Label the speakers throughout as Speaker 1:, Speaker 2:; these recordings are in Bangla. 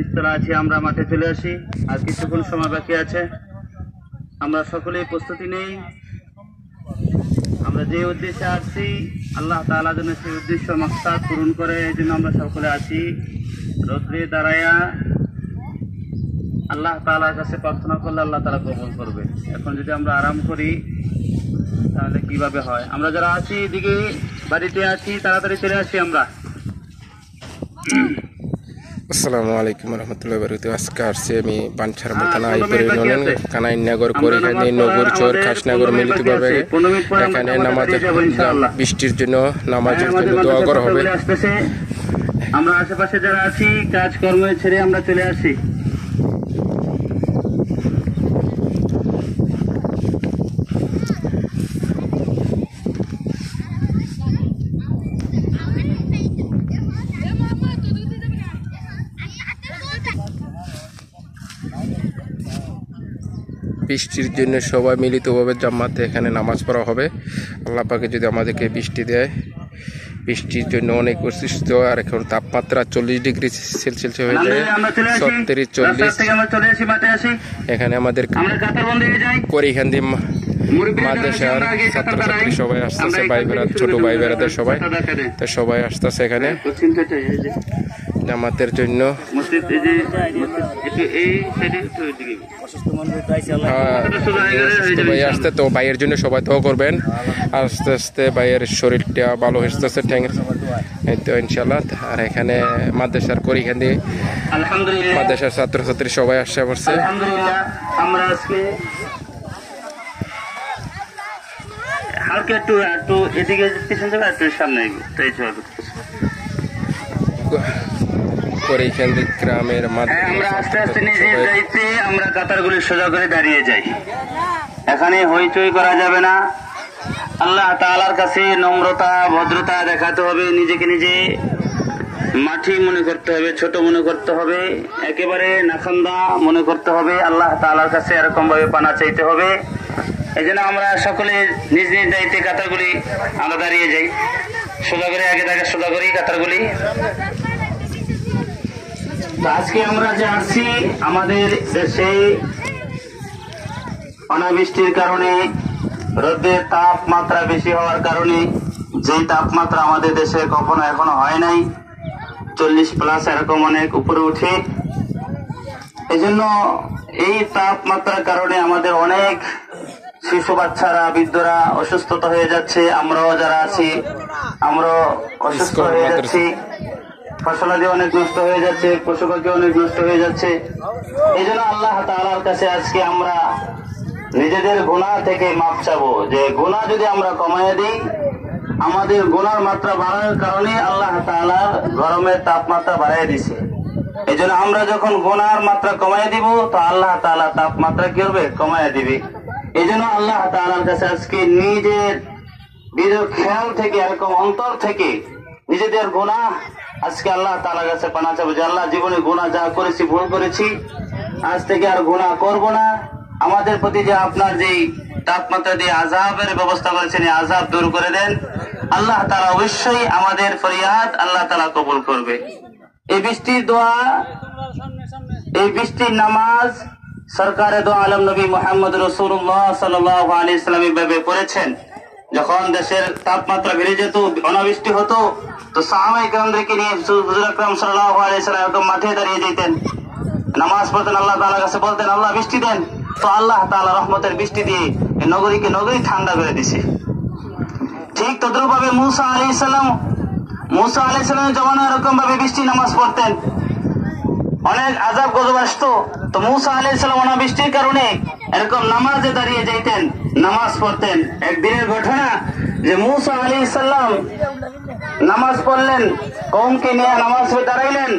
Speaker 1: নিচতলা আছি, আমরা মাঠে চলে আসি। আর কিছুক্ষণ সময় বাকি আছে, আমরা সকলেই প্রস্তুতি নেই। আমরা যে উদ্দেশ্যে আসছি আল্লাহ তাআলা যেন সেই উদ্দেশ্য মাকসাদ পূরণ করে, এই জন্য আমরা সকলে আছি রোদ্রে দাঁড়াইয়া আল্লাহ তাআলার কাছে প্রার্থনা করলে আল্লাহ তাআলা কবুল করবে। এখন যদি আমরা আরাম করি তাহলে কিভাবে হয়? আমরা যারা আছি এদিকে বাড়িতে আছি, তাড়াতাড়ি চলে আসি আমরা।
Speaker 2: আসসালামু আলাইকুম রহমতুল্লাহি ওয়া বারাকাতুহু। আজকে আসছি আমি বানছাড়া থানা আইপুর ইউনিয়ন কানাইনগর করিখানি নগরচর খাসনগর মিলিতভাবে এখানে নামাজের বৃষ্টির জন্য নামাজের জন্য দোয়া করা হবে।
Speaker 1: আমরা আশেপাশে যারা আছি কাজকর্ম ছেড়ে আমরা চলে আসি।
Speaker 2: বৃষ্টির জন্য সবাই মিলিতভাবে জামাতে এখানে নামাজ পড়া হবে। আল্লাহ পাকে যদি আমাদেরকে বৃষ্টি দেয়, বৃষ্টির জন্য অনেক অসুস্থ। আর এখন তাপমাত্রা 40 ডিগ্রি সেলসিয়াস হয়ে যায়, 36-40। এখানে আমাদের করিখান্দি মাদ্রাসার ছাত্রছাত্রী সবাই আসতেছে, ভাই বেড়া ছোট ভাই বেড়াদের সবাই, তো সবাই আসতেছে এখানে জামাতের জন্য। ভাই আসতে তো ভাইয়ের জন্য সবাই তো করবেন, আস্তে আস্তে ভাইয়ের শরীরটা ভালো হচ্ছে ঠ্যাঙের তো ইনশাল্লাহ। আর এখানে মাদ্রাসার করিখান্দি মাদ্রাসার ছাত্রছাত্রী সবাই আসছে পড়ছে।
Speaker 1: আমরা আজকে হালকা একটু এদিকে পিছন যাবে, একটু সামনে
Speaker 2: করিখান্দি গ্রামের
Speaker 1: আমরা আস্তে আস্তে নিজের দায়িত্বে আমরা কাতারগুলি সোজা করে দাঁড়িয়ে যাই। এখানে হইচই করা যাবে না। আল্লাহ তাআলার কাছে নম্রতা ভদ্রতা দেখাতে হবে, নিজেকে নিজে মাটি মনে করতে হবে, ছোট মনে করতে হবে, একেবারে নাখান্দা মনে করতে হবে। আল্লাহ তাআলার কাছে এরকম ভাবে পানা চাইতে হবে। এই জন্য আমরা সকলে নিজ নিজ দায়িত্বে কাতারগুলি আমরা দাঁড়িয়ে যাই সোজা করে, আগে থাকে সোজা করি কাতারগুলি। আজকে আমরা যে আসছি আমাদের দেশে অনাবৃষ্টির কারণে, রোদের তাপমাত্রা বেশি হওয়ার কারণে, যে তাপমাত্রা আমাদের দেশে কখনো এখনো হয় নাই, 40+ এরকম অনেক উপরে উঠে। এই জন্য এই তাপমাত্রার কারণে আমাদের অনেক শিশু বাচ্চারা বৃদ্ধরা অসুস্থতা হয়ে যাচ্ছে। আমরাও যারা আছি আমরাও অসুস্থ হয়ে যাচ্ছি, ফসলাদি অনেক নষ্ট হয়ে যাচ্ছে, পশু পাখি অনেক নষ্ট হয়ে যাচ্ছে। এই জন্য আল্লাহ তাআলার কাছে আজকে আমরা নিজেদের গুনাহ থেকে মাপ চাবো, যে গুনাহ যদি আমরা কমাইয়ে দিই, আমাদের গুনার মাত্রা বাড়ার কারণে আল্লাহ তাআলা গরমের তাপমাত্রা বাড়াই দিছে। এই জন্য আমরা যখন গুনার মাত্রা কমাইয়ে দিব তো আল্লাহ তাআলা তাপমাত্রা কি হবে? কমাইয়ে দিবে। এই জন্য আল্লাহ তাআলার কাছে আজকে নিজের খেয়াল থেকে, এরকম অন্তর থেকে নিজেদের গুনাহ আজকে আল্লাহ তাআলার কাছে পানা চাবো, যে আল্লাহ জীবনে গুনাহ যা করেছি, ভুল করেছি, আজ থেকে আর গুনাহ করব না। আমাদের প্রতি যে আপনার যেই তাপমাত্রা দিয়ে আযাবের ব্যবস্থা করেছেন, এই আযাব দূর করে দেন। আল্লাহ তাআলা অবশ্যই আমাদের ফরিয়াদ আল্লাহ তাআলা কবুল করবে। এই বৃষ্টির দোয়া, এই বৃষ্টির নামাজ সরকারে দো আলম নবী মুহাম্মদ রাসূলুল্লাহ সাল্লাল্লাহু আলাইহি ওয়াসাল্লাম এভাবে পড়েছেন। যখন দেশের তাপমাত্রা বেড়ে যেত, অনাবৃষ্টি হতো, তো সাহাবায়ে কেরামদেরকে নিয়ে হুজুর আকরাম সাল্লাল্লাহু আলাইহি ওয়াসাল্লাম একদম মাঠে দাঁড়িয়ে যেতেন, নামাজ পড়তেন, আল্লাহ তাআলার কাছে বলতেন আল্লাহ বৃষ্টি দেন। তো আল্লাহ তাআলা রহমতের বৃষ্টি দিয়ে নগরীকে ঠান্ডা করে দিছে। ঠিক তদ্রুপভাবে মুসা আলাইহিস সালামের জমানায় এরকম ভাবে বৃষ্টি নামাজ পড়তেন, অনেক আযাব গজব আসতো, তো মুসা আলাইহিস সালাম অনাবৃষ্টির কারণে এরকম নামাজে দাঁড়িয়ে যাইতেন, নামাজ পড়তেন। একদিনের ঘটনা যে মুসা আলাইহিস সালাম নামাজ পড়লেন, কওমকে নিয়ে নামাজে দাঁড়াইলেন।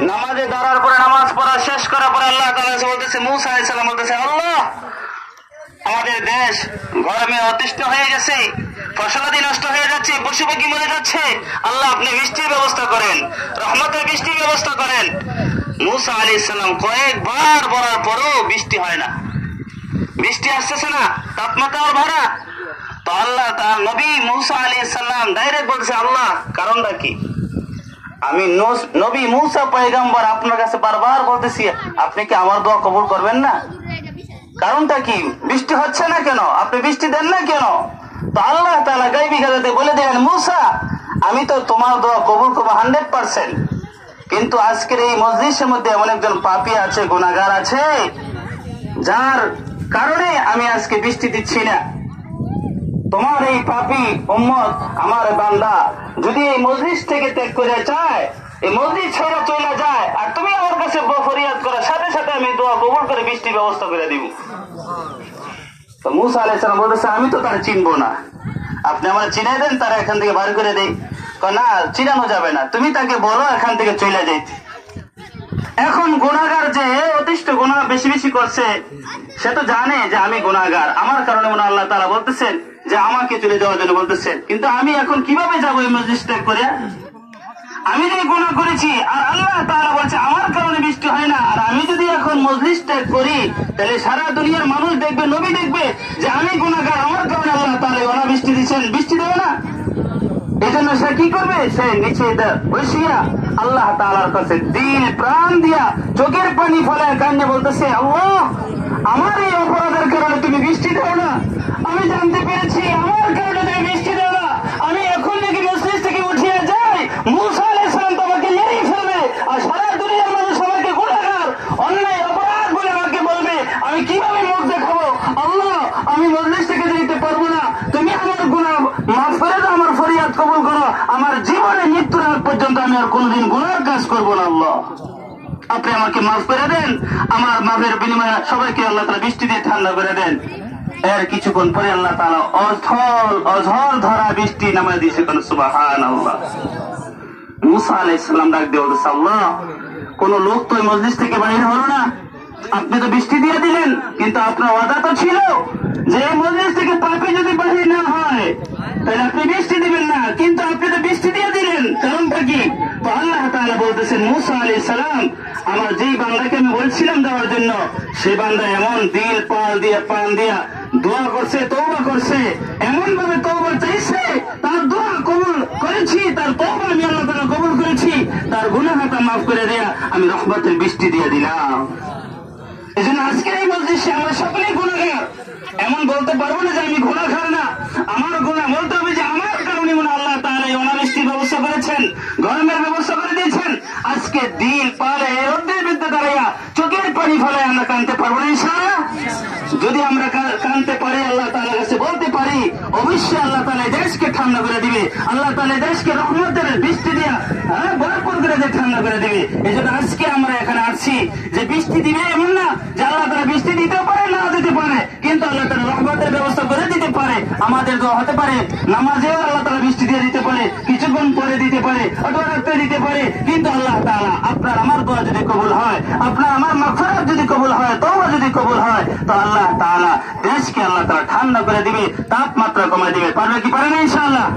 Speaker 1: নামাজে দাঁড়ার পরে নামাজ পড়া শেষ করার পরে আল্লাহ তাআলা বলতেছে, মুসা আলাইহিস সালাম বলতেছে, আল্লাহ আমাদের দেশ গরমে অতিষ্ঠ হয়ে গেছে, ফসলাদি নষ্ট হয়ে যাচ্ছে, পশু পাখি মরে যাচ্ছে, আল্লাহ আপনি বৃষ্টির ব্যবস্থা করেন, রহমতের বৃষ্টির ব্যবস্থা করেন। মুসা আলাইহিস সালাম কয়েকবার বলার পরও বৃষ্টি হয় না, বৃষ্টি আসতেছে না, তাপমাত্রা বাড়া। তো আল্লাহ তার নবী মুসা আলাইহিস সালাম ডাইরেক্ট বলছে, আল্লাহ কারণটা কি? আমি নবী মুসা পয়গম্বর আপনার কাছে বারবার বলতেছি, আপনি কি আমার দোয়া কবুল করবেন না? কারণটা কি? বৃষ্টি হচ্ছে না কেন? আপনি বৃষ্টি দেন না কেন? তো আল্লাহ তাআলা গায়বী গায়বে বলে দিলেন, মুসা আমি তো তোমার দোয়া কবুল করবো 100%। কিন্তু আজকের এই মজলিসের মধ্যে এমন একজন পাপী আছে, গুনাহগার আছে, যার কারণে আমি আজকে বৃষ্টি দিচ্ছি না। তোমার এই পাপী উম্মত, আমার বান্দা যদি এই মজলিস থেকে ত্যাগ করে যায়, এই মসজিদ ছেড়ে চলে যায়, আর তুমি আমার কাছে ফরিয়াদ করার সাথে সাথে আমি দোয়া কবুল করে বৃষ্টির ব্যবস্থা করে দিব। তো মুসা আলাইহিস সালাম বলতেছে, আমি তো তার চিনবো না, আপনি আমার চিনাই দেন, তারা এখান থেকে বার করে দেই। না, চিনানো যাবে না, তুমি তাকে বলো এখান থেকে চলে যাইতে। এখন গুনাহগার যে অতিষ্ঠ গুনাহ বেশি বেশি করছে, সে তো জানে যে আমি গুনাহগার, আমার কারণে মনে আল্লাহ তাআলা বলতেছেন যে আমাকে চলে যাওয়ার জন্য বলতেছেন। কিন্তু আমি এখন কিভাবে যাবো এই মসজিদ ত্যাগ করে? আমি যে গুনাহ করেছি, আর আল্লাহ তাআলা বলছে আমার কারণে বৃষ্টি হয় না। আর আমি যদি এখন মজলিস ত্যাগ করি, তাহলে সারা দুনিয়ার মানুষ দেখবে, নবী দেখবে যে আমি গুনাহগার, আমার কারণে আল্লাহ তাআলা অনাবৃষ্টি দিচ্ছেন, বৃষ্টি দেবে না। এই জন্য সে কি করবে? সে নিচে বসিয়া আল্লাহ তাআলার কাছে দিল প্রাণ দিয়া চোখের পানি ফেলে কান্না বলতেছে, আল্লাহ আমার এই অপরাধের কারণে তুমি বৃষ্টি দাও না। আমি জানতে পেরেছি আমার কারণে তুমি বৃষ্টি দাও না। আমি এখন নাকি মসজিদ থেকে উঠিয়ে যাই, মুসা আলাইহিস সালাম তোমাকে মেরেই ফেলবে, আর সারা দুনিয়ার মানুষ আমাকে গুনাহগার, অন্যায়, অপরাধ বলে আমাকে বলবে। আমি কিভাবে মুখ দেখাবো? আল্লাহ আমি মসজিদ থেকে যেতে পারবো না, তুমি আমার গুনাহ মাফ করে দাও, আমার ফরিয়াদ কবুল করো, আমার জীবনে মৃত্যুর আগ পর্যন্ত আমি আর কোনদিন গুনার কাজ করবো না। আল্লাহ আপনি আমাকে মাফ করে দেন, আমার মাফের বিনিময়ে সবাইকে আল্লাহ তাআলা বৃষ্টি দিয়ে ঠান্ডা করে দেন। এর কিছুক্ষণ পরে আল্লাহ তাআলা অঝর ধরা বৃষ্টি নামায় দিয়েছে। সুবহানাল্লাহ। মুসা আলাইহিস সালাম ডাক দিয়ে বলতেছে, আল্লাহ কোন লোক তো এই মজলিস থেকে বাইরে হলো না, আপনি তো বৃষ্টি দিয়ে দিলেন, কিন্তু আপনার ওয়াদা তো ছিল যে এই মজলিস থেকে পাপী যদি বাহির না হয় তাহলে আপনি বৃষ্টি দিবেন না, কিন্তু আপনি তো বৃষ্টি দিয়ে দিলেন, কারণটা কি? তো আল্লাহ তাআলা বলতেছেন, মুসা আলাইহিস সালাম আমার যেই বান্দাকে আমি বলছিলাম দেওয়ার জন্য, সেই বান্দা এমন দিল প্রাণ দিয়া দোয়া করছে, তওবা করছে, এমন ভাবে তওবা চাইছে, তার দোয়া কবুল করেছি, তার তওবা আমি আল্লাহ তাআলা কবুল করেছি, তার গুনাহটা মাফ করে দেয়া আমি রহমতের বৃষ্টি দিয়ে দিলাম। এই জন্য আজকের এই মজলিসে আমরা সকলেই গুনাহগার। এমন বলতে পারবো না যে আমি গুনাহগার না, আমার গুনাহ বলতে হবে যে আমার কারণে মনে আল্লাহ তাআলা এই অনাবৃষ্টির ব্যবস্থা করেছেন, গরমের ব্যবস্থা করে দিয়েছেন। আজকে দিন পারে রোদের বিরুদ্ধে দাঁড়াইয়া চোখের পানি ফেলে আমরা কাঁদতে পারবো না ইনশাআল্লাহ? যদি আমরা কাঁদতে পারি, আল্লাহ তাআলার কাছে বলতে পারি, অবশ্যই আল্লাহ তাআলা দেশকে ঠান্ডা করে দিবে, আল্লাহ তাআলা দেশকে রহমতের বৃষ্টি দিয়া ভরপুর করে দিয়ে ঠান্ডা করে দিবে। এই জন্য আজকে আমরা এখানে আসছি যে বৃষ্টি দিবে এমন না যে আল্লাহ তাআলা বৃষ্টি দিতে পারে না দিতে পারে, কিন্তু আল্লাহ তাআলা রহমতের ব্যবস্থা করে দিতে পারে। আমাদের দোয়া হতে পারে, নামাজেও আল্লাহ তাআলা বৃষ্টি দিয়ে দিতে পারে, কিছুক্ষণ পরে দিতে পারে, অথবা রাখতে দিতে পারে। কিন্তু আল্লাহ তাআলা আপনার আমার দোয়া যদি কবুল হয়, আপনার আমার মাগফিরাত যদি কবুল হয়, তওবা যদি কবুল হয়, তো আল্লাহ তাআলা দেশকে আল্লাহ তাআলা ঠান্ডা করে দিবে, তাপমাত্রা কমায় দিবে। পারবে কি পারে না ইনশাআল্লাহ?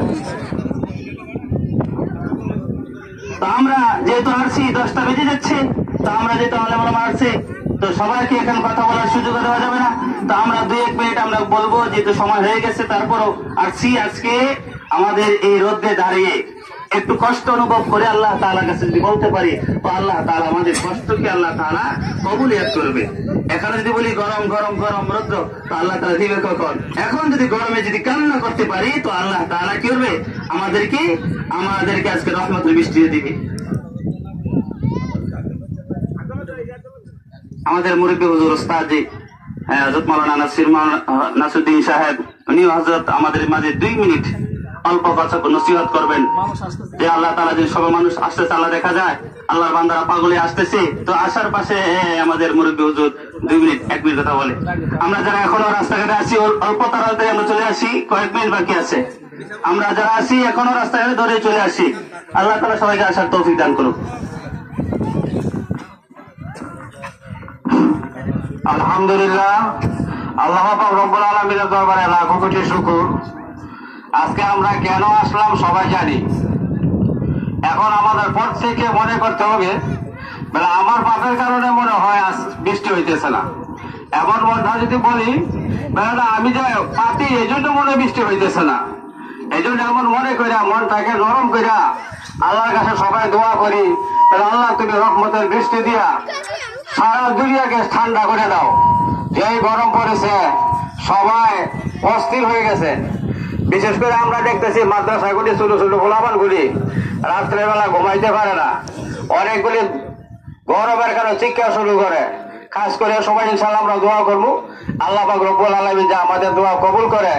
Speaker 1: তো আমরা যেহেতু আসছি 10টা বেজে যাচ্ছে, তো আমরা যেহেতু আলেমুলামা আসছি, তো সবাইকে এখন কথা বলার সুযোগ দেওয়া যাবে না। তো আমরা 2-1 মিনিট আমরা বলবো, যেহেতু সময় হয়ে গেছে। তারপরও আসছি আজকে আমাদের এই রোদে দাঁড়িয়ে একটু কষ্ট অনুভব করে আল্লাহ তাআলার কাছে যদি বলতে পারি, তো আল্লাহ তাআলা আমাদের কষ্টকে আল্লাহ তাআলা কবুলিয়ত করবে। এখানে যদি বলি গরম গরম গরম রৌদ্র, তো আল্লাহ তাআলা দিবে কখন? এখন যদি গরমে যদি কান্না করতে পারি, তো আল্লাহ তাআলা কি করবে? আমাদেরকে আজকে রহমতের বৃষ্টি দিবে। আমাদের মুরব্বী হুজুর উস্তাদ জি হযরত মাওলানা নাসিরউদ্দিন সাহেব, উনি হযরত আমাদের মাঝে 2 মিনিট অল্প কথা নসিহত করবেন যে আল্লাহ তাআলা যে সব মানুষ আসতেছে, আল্লাহ দেখা যায় আল্লাহর বান্দারা পাগলে আসতেছে। তো আসার পাশে আমাদের মুরব্বী হুজুর 2 মিনিট 1 মিনিট কথা বলে। আমরা যারা এখনো রাস্তাঘাটে আছি, অল্প তাড়াতাড়ি আমরা চলে আসি, কয়েক মিনিট বাকি আছে। আমরা যারা আছি এখনো রাস্তাঘাটে ধরে চলে আসি। আল্লাহ তাআলা সবাইকে আসার তৌফিক দান করুক। আলহামদুলিল্লাহ, আল্লাহ পাক রব্বুল আলামিনের দরবারে লাখো কোটি শুকর। আজকে আমরা কেন আসলাম সবাই জানি। এখন আমাদের পর থেকে মনে করতে হবে, মানে আমার পাপের কারণে মনে হয় আজ বৃষ্টি হইতেছে না। এমন মনটা যদি বলি, মানে আমি যে পাপী এই জন্য মনে বৃষ্টি হইতেছে না, এই জন্য এমন মনে করিয়া মনটাকে নরম করিয়া
Speaker 3: আল্লাহর কাছে সবাই দোয়া করি, তাহলে আল্লাহ তুমি রহমতের বৃষ্টি দিয়া সারা দুনিয়াকে ঠান্ডা করে দাও। যেই গরম পড়েছে সবাই অস্থির হয়ে গেছে। বিশেষ করে আমরা দেখতেছি মাদ্রাসাগুলি ছোট ছোট গোলাপানগুলি রাত্রেবেলা ঘুমাইতে পারে না, অনেকগুলি গরমের কারণে চিৎকার শুরু করে। খাস করে সবাই ইনশাআল্লাহ আমরা দোয়া করবো আল্লাহ পাক রব্বুল আলামিন যে আমাদের দোয়া কবুল করে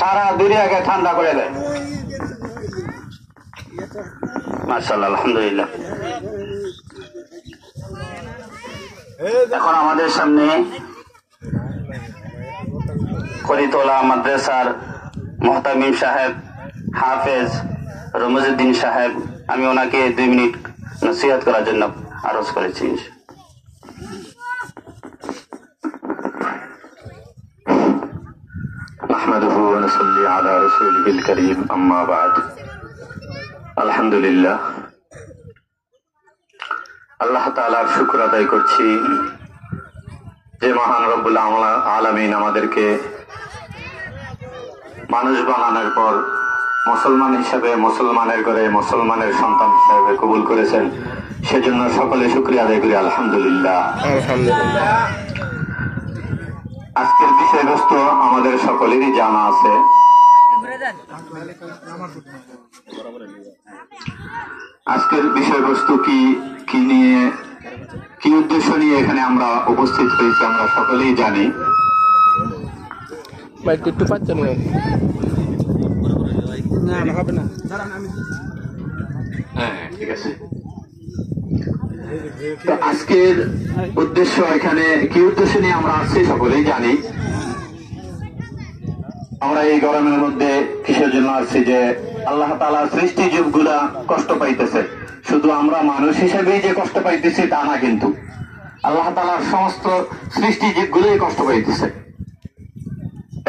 Speaker 3: সারা দুনিয়াকে ঠান্ডা করে দেয়। মাশাআল্লাহ, আলহামদুলিল্লাহ। এখন আমাদের সামনে করিতলা মাদ্রাসার মোহতামিম সাহেব হাফেজ রমজউদ্দিন সাহেব, আমি ওনাকে 2 মিনিট নসিহত করার জন্য আরজ করেছি।
Speaker 4: نحمده ونصلي على رسوله الكريم أما بعد الحمد لله আল্লাহ তাআলার শুকর আদায় করছি যে মহান রব্বুল আলামিন আমাদেরকে মানুষ বানানোর পর মুসলমান হিসেবে মুসলমানের ঘরে মুসলমানের সন্তান হিসেবে কবুল করেছেন, সেজন্য সকলে শুকরিয়া আদায় করি আলহামদুলিল্লাহ। আজকের বিষয়বস্তু আমাদের সকলেরই জানা আছে। আজকের বিষয়বস্তু কি নিয়ে, কি উদ্দেশ্য নিয়ে এখানে আমরা উপস্থিত হয়েছি আমরা সকলেই জানি। হ্যাঁ, ঠিক আছে। তো আজকের উদ্দেশ্য, এখানে কি উদ্দেশ্য নিয়ে আমরা আসছি সকলেই জানি। আমরা এই গরমের মধ্যে কিসের জন্য আসছি, যে আল্লাহ তাআলার সৃষ্টি জীবগুলা কষ্ট পাইতেছে। শুধু আমরা মানুষ হিসেবেই যে কষ্ট পাইতেছি তা না, কিন্তু আল্লাহ তাআলার সমস্ত সৃষ্টি জীবগুলোই কষ্ট পাইতেছে।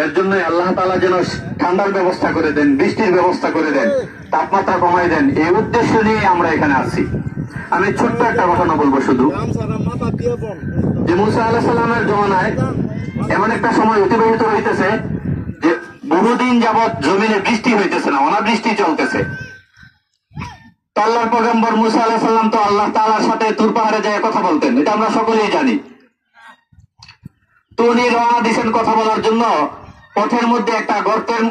Speaker 4: এর জন্য আল্লাহ তাআলা যেন ঠান্ডার ব্যবস্থা করে দেন, বৃষ্টির ব্যবস্থা করে দেন, তাপমাত্রা কমাই দেন, এই উদ্দেশ্য নিয়ে আমরা এখানে আসছি। আমি ছোট্ট একটা ঘটনা বলবো শুধু, যে মুসা আলাইহিস সালামের জমানায় এমন একটা সময় অতিবাহিত হইতেছে যে বহুদিন যাবৎ জমিনে বৃষ্টি হইতেছে না, অনাবৃষ্টি চলতেছে। তো আল্লাহর পয়গম্বর মুসা আলাইহিস সালাম তো আল্লাহ তাআলার সাথে তুর পাহাড়ে যায় কথা বলতেন, এটা আমরা সকলেই জানি। তো উনি রওনা দিয়েছেন কথা বলার জন্য। পথের মধ্যে একটা গর্তের,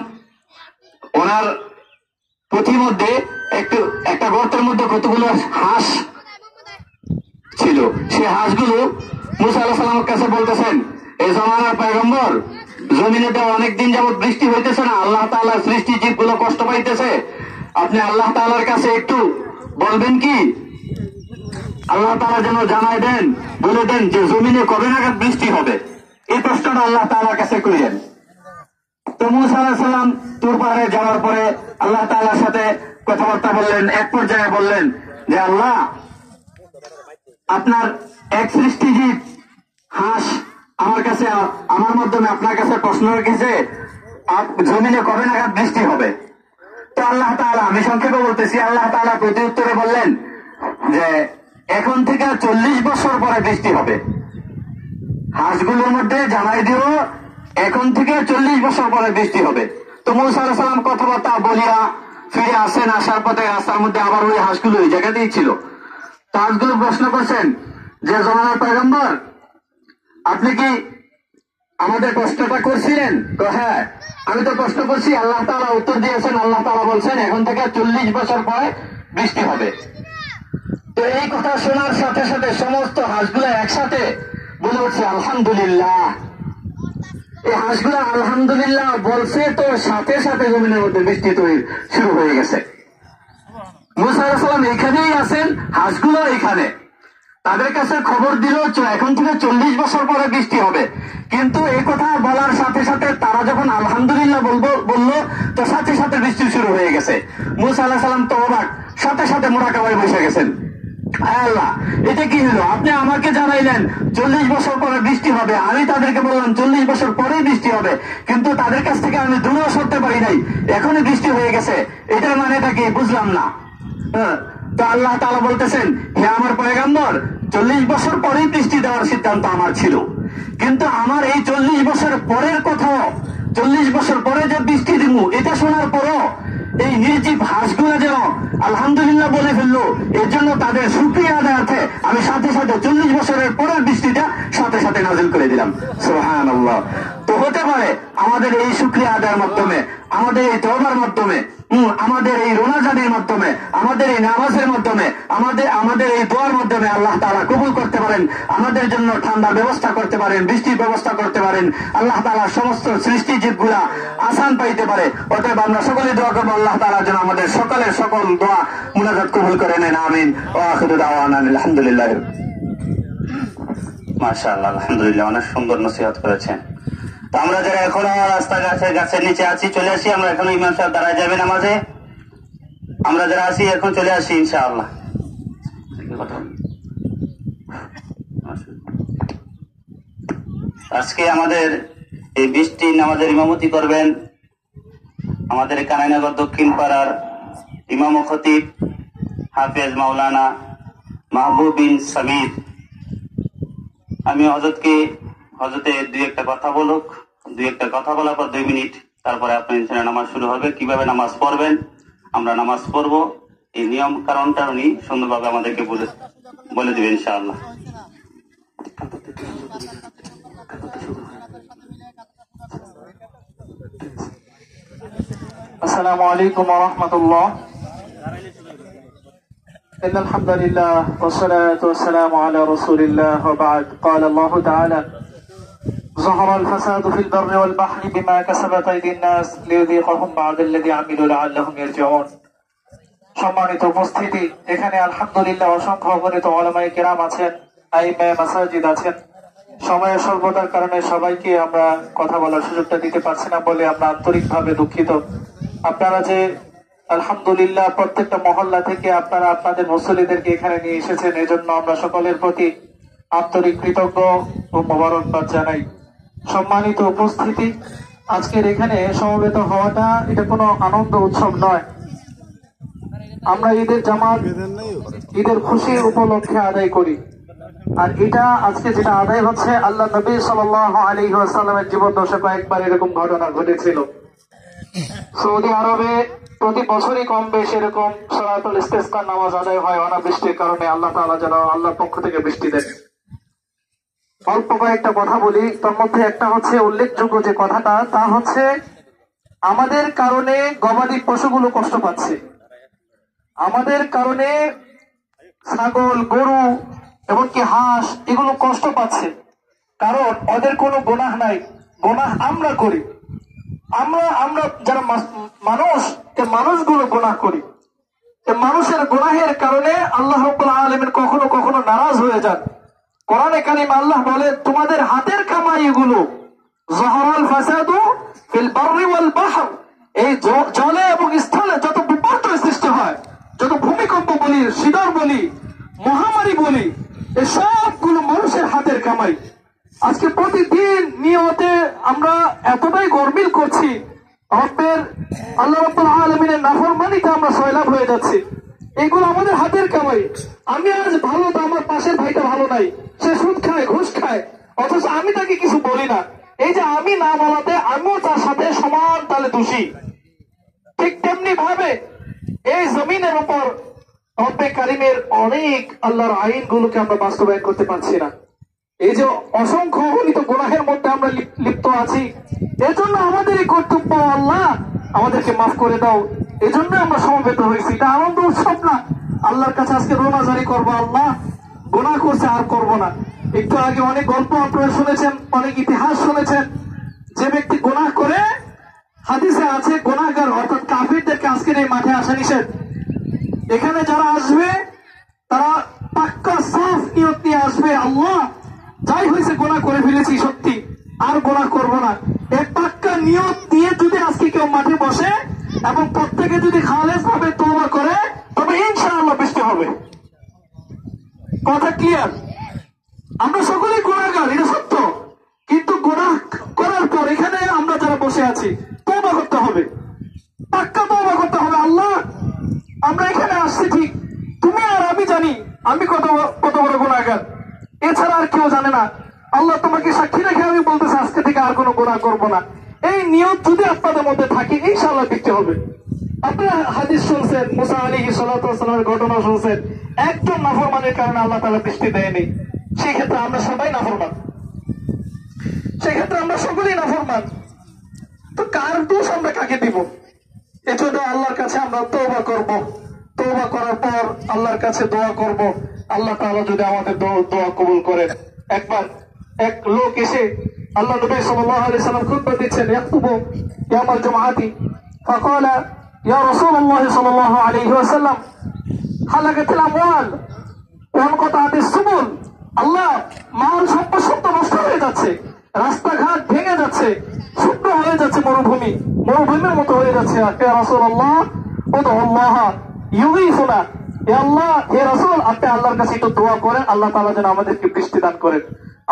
Speaker 4: ওনার পথির মধ্যে একটা গর্তের মধ্যে কতগুলো হাঁস ছিল। সে হাঁসগুলো মুসা আলাইহিস সালামের কাছে বলতেছেন, এই জমানার পয়গম্বর, জমিনে তো অনেকদিন যাবৎ বৃষ্টি হইতেছে না, আল্লাহ তাআলার সৃষ্টি জীবগুলো কষ্ট পাইতেছে, আপনি আল্লাহ তাআলার কাছে একটু বলবেন কি, আল্লাহ তাআলা যেন জানাই দেন, বলে দেন যে জমিনে কবে নাগাদ বৃষ্টি হবে। এই প্রশ্নটা আল্লাহ তাআলার কাছে করিলেন। তো মুসা আলাইহিস সালাম তুর পাহাড়ে যাওয়ার পরে আল্লাহ তাআলার সাথে কথাবার্তা বললেন। এক পর্যায়ে বললেন যে আল্লাহ, আপনার এক সৃষ্টিজীব হাঁস আমার কাছে, আমার মাধ্যমে আপনার কাছে প্রশ্ন রেখেছে, জমিনে কবে নাগাদ বৃষ্টি হবে। তো আল্লাহ তাআলা, আমি সংক্ষেপে বলতেছি, আল্লাহ তাআলা প্রতি উত্তরে বললেন যে এখন থেকে 40 বছর পরে বৃষ্টি হবে। হাঁসগুলোর মধ্যে জানাই দিও এখন থেকে 40 বছর পরে বৃষ্টি হবে। তো মুসা আলাইহিস সালাম কথাবার্তা বলিয়া ফিরে আসেন। আসার পথে রাস্তার মধ্যে আবার ওই হাঁসগুলো ওই জায়গাতেই ছিল। তো হাঁসগুলো প্রশ্ন করছেন যে জমানার পয়গম্বর, আপনি কি আমাদের কষ্টটা করছিলেন? হ্যাঁ, আমি তো কষ্ট করছি। আল্লাহ তাআলা উত্তর দিয়েছেন, আল্লাহ তাআলা বলছেন এখন থেকে 40 বছর পরে বৃষ্টি হবে। তো এই কথা শোনার সাথে সাথে সমস্ত হাঁসগুলো একসাথে বলে উঠছে আলহামদুলিল্লাহ। এই হাঁসগুলো আলহামদুলিল্লাহ বলছে, তো সাথে সাথে জমিনের মধ্যে বৃষ্টি তৈরি শুরু হয়ে গেছে। মুসা আলাইহিস সালাম এখানেই আছেন, হাঁসগুলো এখানে। তাদের কাছে খবর দিল এখন থেকে 40 বছর পরে বৃষ্টি হবে। কিন্তু এই কথা বলার সাথে সাথে তারা যখন আলহামদুলিল্লাহ বললো, তো সাথে সাথে বৃষ্টি শুরু হয়ে গেছে। মুসা আলাইহিস সালাম তো অবাক, সাথে সাথে মুরাকাবায় বসে গেছেন। আল্লাহ, এটা কি হলো? আপনি আমাকে জানাইলেন 40 বছর পরে বৃষ্টি হবে, আমি তাদেরকে বললাম 40 বছর পরেই বৃষ্টি হবে, কিন্তু তাদের কাছ থেকে আমি দূরেও সরতে পারি নাই, এখনই বৃষ্টি হয়ে গেছে। এটার মানেটা কি বুঝলাম না। তো আল্লাহ তাআলা বলতেছেন, হে আমার পয়গম্বর, 40 বছর পরেই বৃষ্টি দেওয়ার সিদ্ধান্ত আমার ছিল, কিন্তু আমার এই 40 বছর পরের কথাও, 40 বছর পরে যে বৃষ্টি দিব, এটা শোনার পরও এই নির্জীব হাঁসগুলো যেন আলহামদুলিল্লাহ বলে ফেললো, এর জন্য তাদের শুকরিয়া আদায়ার্থে আমি সাথে সাথে 40 বছরের পরের বৃষ্টিটা সাথে সাথে নাজিল করে দিলাম। সুবহানাল্লাহ। তো হতে পারে আমাদের এই শুকরিয়া আদায়ের মাধ্যমে, আমাদের এই তওবার মাধ্যমে, আমাদের এই রোনাজানের মাধ্যমে, আমাদের এই নামাজের মাধ্যমে, আমাদের এই দোয়ার মাধ্যমে আল্লাহ তাআলা কবুল করতে পারেন, আমাদের জন্য ঠান্ডার ব্যবস্থা করতে পারেন, বৃষ্টির ব্যবস্থা করতে পারেন। আল্লাহ তাআলা সমস্ত সৃষ্টি জীবগুলা আসান পাইতে পারে। অতএব আমরা সকলে দোয়া করবো আল্লাহ তাআলা যেন আমাদের সকলের সকল দোয়া মুনাজাত কবুল করে নেন। আমিন। ওয়া আখিরু দাওয়ানা আলহামদুলিল্লাহ।
Speaker 1: মাশাআল্লাহ, আলহামদুলিল্লাহ, অনেক সুন্দর নসিহত করেছেন। তো আমরা যারা এখনো রাস্তা গাছের নিচে আছি চলে আসি, আমরা এখনো ইমাম সাহেব দাঁড়ায় যাবে নামাজে, আমরা যারা আছি এখন চলে আসি ইনশাআল্লাহ। আজকে আমাদের এই বৃষ্টি নামাজের ইমামতি করবেন আমাদের কানাইনগর দক্ষিণ পাড়ার ইমাম ও খতিব হাফেজ মাওলানা মাহবুব বিন সামিদ। আমি হজরতে দুই একটা কথা বলার পর 2 মিনিট, তারপরে আপনার ইনশাআল্লাহ নামাজ শুরু হবে। কিভাবে নামাজ পড়বেন, আমরা নামাজ পড়বো, এই নিয়ম কারণটা উনি সুন্দরভাবে আমাদেরকে বলে দেবেন ইনশাআল্লাহ।
Speaker 5: আসসালামু আলাইকুম ওয়া রাহমাতুল্লাহ। إن الحمد لله والصلاة والسلام على رسول الله وبعد. قال الله تعالى: ظهر الفساد في البر والبحر بما كسبت أيدي الناس ليذيقهم بعض الذي عملوا لعلهم يرجعون. সম্মানিত উপস্থিতি, এখানে আলহামদুলিল্লাহ অসংখ্য অগণিত উলামায়ে কেরাম আছেন, আইমে মাসাজিদ আছেন। সময়ের স্বল্পতার কারণে সবাইকে আমরা কথা বলার সুযোগটা দিতে পারছি না বলে আমরা আন্তরিকভাবে দুঃখিত। আপনারা যে আলহামদুলিল্লাহ প্রত্যেকটা মহল্লা থেকে আপনারা আপনাদের মুসল্লিদেরকে এখানে নিয়ে এসেছেন, এজন্য আমরা সকলের প্রতি আন্তরিক কৃতজ্ঞ ও মোবারকবাদ জানাই। সম্মানিত উপস্থিতি, আজকের এখানে সমবেত হওয়াটা এটা কোনো আনন্দ উৎসব নয়। আমরা ঈদের জামাত, ঈদের খুশির উপলক্ষে আদায় করি। আর এটা আজকে যেটা আদায় হচ্ছে, আল্লাহ নবী সাল্লাল্লাহু আলাইহি ওয়াসাল্লামের জীবন দশকে একবার এরকম ঘটনা ঘটেছিল। সৌদি আরবে প্রতি বছরই কম বেশ এরকম সালাতুল ইস্তিসকার নামাজ আদায় হয় অনাবৃষ্টির কারণে। আল্লাহ তাআলা যেন আল্লাহর পক্ষ থেকে বৃষ্টি দেন। অল্প কয়েকটা কথা বলি, তার মধ্যে একটা হচ্ছে উল্লেখযোগ্য যে কথাটা, তা হচ্ছে আমাদের কারণে গবাদি পশুগুলো কষ্ট পাচ্ছে, আমাদের কারণে ছাগল, গরু এমনকি হাঁস এগুলো কষ্ট পাচ্ছে। কারণ ওদের কোনো গুনাহ নাই, গুনাহ আমরা করি। আমরা যারা মানুষগুলো গুনাহ করি, মানুষের গুনাহের কারণে আল্লাহ রাব্বুল আলামিন কখনো কখনো নারাজ হয়ে যান। কোরআনে কারিমে আল্লাহ বলে, তোমাদের হাতের কামাই এগুলো, যাহারাল ফাসাদু ফিল বাররি ওয়াল বাহর, এই জলে এবং স্থলে যত বিপর্যয় সৃষ্টি হয়, যত ভূমিকম্প বলি, শিডর বলি, মহামারী বলি, এই সবগুলো মানুষের হাতের কামাই। আজকে প্রতিদিন নিয়তে আমরা এতটাই গরমিল করছি, আল্লাহ রাব্বুল আলামিনের নাফরমানিতে আমরা সয়লাভ হয়ে যাচ্ছি। এগুলো আমাদের হাতের কামাই। আমি আজ ভালো, তো আমার পাশের ভাইটা ভালো নাই, সে সুদ খায়, ঘুষ খায়, অথচ আমি তাকে কিছু বলি না। এই যে আমি না বলাতে আমিও তার সাথে সমান তালে দোষী। ঠিক তেমনি ভাবে এই জমিনের উপর রব্বে কারিমের অনেক আল্লাহর আইনগুলোকে আমরা বাস্তবায়ন করতে পারছি না। এই যে অসংখ্য অগণিত গুনাহের মধ্যে আমরা লিপ্ত আছি, এজন্য আমাদেরই কর্তব্য, আল্লাহ আমাদেরকে মাফ করে দাও। এজন্য আমরা সমবেত হয়েছি। এটা আনন্দ উৎসব না। আল্লাহর কাছে আজকে রোনা জারি করবো, আল্লাহ গুনাহ করছে আর করব না। একটু আগে অনেক গল্প আপনারা শুনেছেন, অনেক ইতিহাস শুনেছেন। যে ব্যক্তি গুনাহ করে, হাদিসে আছে গুনাহগার অর্থাৎ কাফিরদেরকে আজকের এই মাঠে আসা নিষেধ। এখানে যারা আসবে তারা পাক্কা সাফ নিয়ত নিয়ে আসবে, আল্লাহ যাই হয়েছে গুনাহ করে ফেলেছি, সত্যি আর গুনাহ করব না। এই পাক্কা নিয়ত দিয়ে যদি আজকে কেউ মাঠে বসে এবং প্রত্যেকে যদি খালেস ভাবে তওবা করে, তবে ইনশাআল্লাহ বৃষ্টি হবে। কথা ক্লিয়ার? আমরা সকলেই গুনাহগার, এটা সত্য, কিন্তু গুনাহ করার পর এখানে আমরা যারা বসে আছি তওবা করতে হবে, পাক্কা তওবা করতে হবে। আল্লাহ আমরা এখানে আসছি ঠিক, তুমি আর আমি জানি আমি কত বড় গুনাহগার, এছাড়া আর কেউ জানে না। আল্লাহ তোমাকে সাক্ষী রেখে আমি বলতেছি আজকে থেকে আর কোনো গুনাহ করব না। এই নিয়ত যদি আপনাদের মধ্যে থাকে, ইনশাআল্লাহ বৃষ্টি হবে। আপনারা হাদিস শুনছেন, মুসা আলাইহিস সালাতু ওয়াস সালামের ঘটনা শুনছেন, একজন নাফরমানের কারণে আল্লাহ তাআলা বৃষ্টি দেয়নি। সেই ক্ষেত্রে আমরা সবাই নাফরমান, সেই ক্ষেত্রে আমরা সকলেই নাফরমান। তো কার দোষ আমরা কাকে দিব? এজন্য আল্লাহর কাছে আমরা তওবা করব, তওবা করার পর আল্লাহর কাছে দোয়া করব। আল্লাহ তাআলা যদি আমাদের দোয়া কবুল করেন। একবার এক লোক এসে আল্লাহ নবী সাল্লাল্লাহু আলাইহি সাল্লাম খুতবা দিচ্ছেন, ইয়াকুবু ইয়াউমাল জুমআতি ফাকালা ইয়া রাসূলুল্লাহ সাল্লাল্লাহু আলাইহি ওয়াসাল্লাম হালাকাতিল আমওয়াল ওয়া ইনকাতাতিস সুবুল। আল্লাহ, মাল সম্পদ সব নষ্ট হয়ে যাচ্ছে, রাস্তাঘাট ভেঙে যাচ্ছে, শুকনো হয়ে যাচ্ছে, মরুভূমির মতো হয়ে যাচ্ছে। হে রাসূলুল্লাহ উদউল্লাহ ইউগীসুনা, হে আল্লাহ, হে রাসূল, আপনি আল্লাহর কাছে একটু দোয়া করেন, আল্লাহ তাআলা যেন আমাদেরকে বৃষ্টি দান করেন।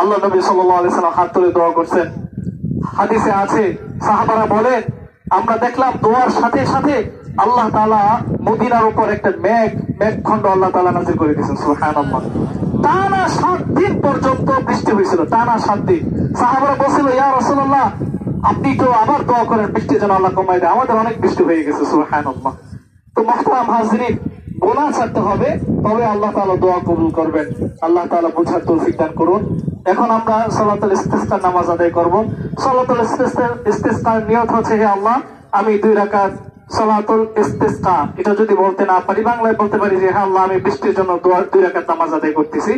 Speaker 5: আল্লাহ নবী সাল্লাল্লাহু আলাইহি সাল্লাম হাত তুলে দোয়া করছেন। হাদিসে আছে, সাহাবারা বলেন, আমরা দেখলাম দোয়ার সাথে সাথে আল্লাহ তাআলা মদিনার উপর একটা মেঘখণ্ড আল্লাহ তাআলা নাযিল করে দিয়েছেন। সুবহানাল্লাহ। টানা 7 দিন পর্যন্ত বৃষ্টি হয়েছিল, টানা 7 দিন। সাহাবারা বলছিল, ইয়া রাসূলুল্লাহ, আপনি তো আবার দোয়া করেন বৃষ্টি যেন আল্লাহ কমায় দেয়, আমাদের অনেক বৃষ্টি হয়ে গেছে। সুবহানাল্লাহ। তো মুহতারাম হাজরিন, গুনাহ ছাড়তে হবে, তবে আল্লাহ তাআলা দোয়া কবুল করবেন। আল্লাহ তাআলা বুঝার তৌফিক দান করুন। এখন আমরা সালাতুল ইস্তিসকার নামাজ আদায় করব। সালাতুল ইস্তিসকার নিয়ত হচ্ছে, হে আল্লাহ, আমি 2 রাকাত সালাতুল ইস্তিসকা, এটা যদি বলতে না পারি, বাংলায় বলতে পারি যে, হে আল্লাহ, আমি বৃষ্টির জন্য 2 রাকাত নামাজ আদায় করতেছি।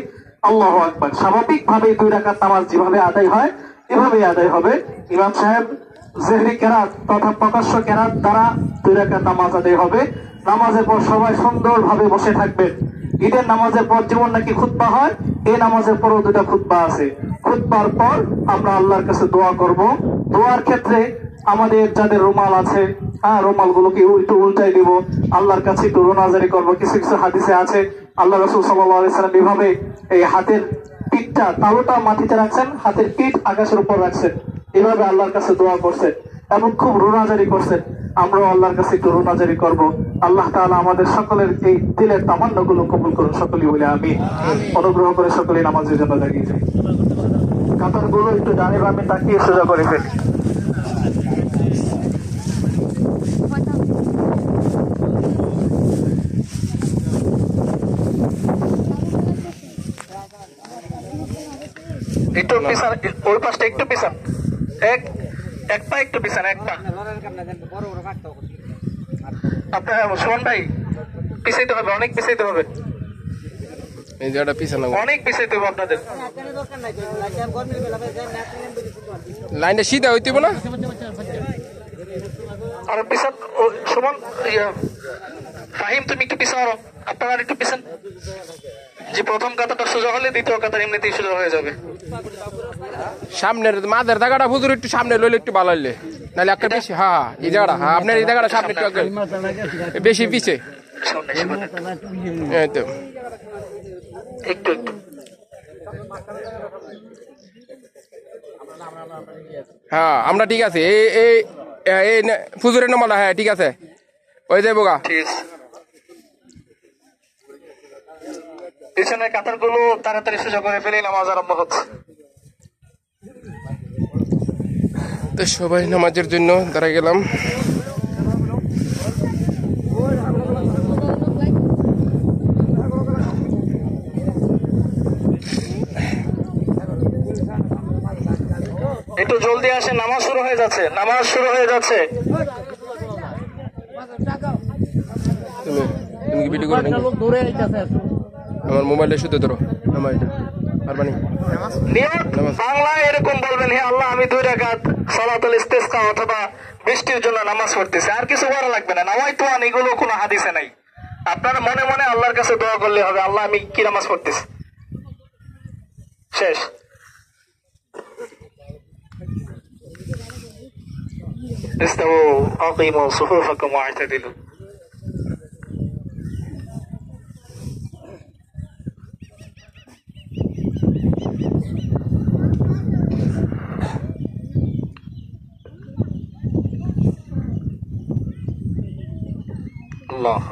Speaker 5: আল্লাহু আকবার। স্বাভাবিকভাবে 2 রাকাত নামাজ যেভাবে আদায় হয় এভাবেই আদায় হবে। ইমাম সাহেব জেহরি কেরাত তথা প্রকাশ্য কেরাত দ্বারা 2 রাকাত নামাজ আদায় হবে। নামাজের পর সবাই সুন্দরভাবে বসে থাকবেন। ঈদের নামাজের পর যেমন নাকি খুতবা হয়, এই নামাজের পরও 2টা খুতবা আছে। খুতবার পর আমরা আল্লাহর কাছে দোয়া করব। দোয়ার ক্ষেত্রে আমাদের যাদের রুমাল আছে, রুমাল গুলোকে একটু উল্টাই দিব, আল্লাহর কাছে একটু রোনাজারি করবো। কিছু কিছু হাদিসে আছে আল্লাহ রাসূল সাল্লাল্লাহু আলাইহি সাল্লাম এভাবে এই হাতের পিঠটা, তালুটা মাটিতে রাখছেন, হাতের পিঠ আকাশের উপর রাখছেন, এভাবে আল্লাহর কাছে দোয়া করছেন এবং খুব রোনাজারি করছেন। আমরাও আল্লাহর কাছে একটু রোনাজারি করব। আল্লাহ তাআলা আমাদের সকলের এই দিলের তামান্না গুলো কবুল করুন। সকলেই বলে আমিন। অনুগ্রহ করে সকলেই নামাজের জন্য দাঁড়িয়ে যাই। কাতার গুলো একটু ডানে বামে তাকিয়ে সোজা করে ফেলি। একটু পিছন, ওই পাশটা একটু পিছন, এক পা একটু পিছন, এক পা। আপনার সুমন ভাই, পিছাইতে হবে, অনেক পিছাইতে হবে,
Speaker 2: এই জায়গাটা পিছানো,
Speaker 5: অনেক পিছাইতে হবে আপনাদের।
Speaker 2: লাইনটা সিধা হইতে না,
Speaker 5: আর পিছন। সুমন, ফাহিম, তুমি একটু পিছন, আপনারা একটু পিছন। যে প্রথম কাতারটা সোজা হলে দ্বিতীয় কাতার এমনিতেই সোজা হয়ে যাবে।
Speaker 2: সামনের মাদের জায়গাটা হুজুর একটু সামনে লইলে একটু ভালো হইলে, নাহলে একটা বেশি। হ্যাঁ, এই জায়গাটা, হ্যাঁ, আপনার এই জায়গাটা সামনে একটু বেশি পিছে। এই তো
Speaker 5: একটু একটু।
Speaker 2: হ্যাঁ, আমরা ঠিক আছে। এই ফুজুরের নম্বরটা, হ্যাঁ ঠিক আছে, ওই যাইব গা।
Speaker 5: ঠিক আছে, পিছনের কাতার গুলো তাড়াতাড়ি সোজা করে ফেলে নামাজ আরম্ভ হচ্ছে।
Speaker 2: তো সবাই নামাজের জন্য দাঁড়াই গেলাম।
Speaker 5: একটু জলদি আসে, নামাজ শুরু হয়ে যাচ্ছে, নামাজ শুরু হয়ে যাচ্ছে।
Speaker 2: তুমি কি ভিডিও করে আমার মোবাইলে শুধু ধরো
Speaker 5: বাংলায় এরকম বলবেন, হে আল্লাহ, আমি 2 রাকাত সালাতুল ইস্তিসকা অথবা বৃষ্টির জন্য নামাজ পড়তেছি। আর কিছু করা লাগবে না, নাওয়াইতু আন, এগুলো কোনো হাদিসে নাই। আপনারা মনে মনে আল্লাহর কাছে দোয়া করলে হবে, আল্লাহ, আমি কি নামাজ পড়তেছি। শেষ। ইস্তাউ আকিমু সুফুফাকুম ওয়া'তাদিলু। আল্লাহ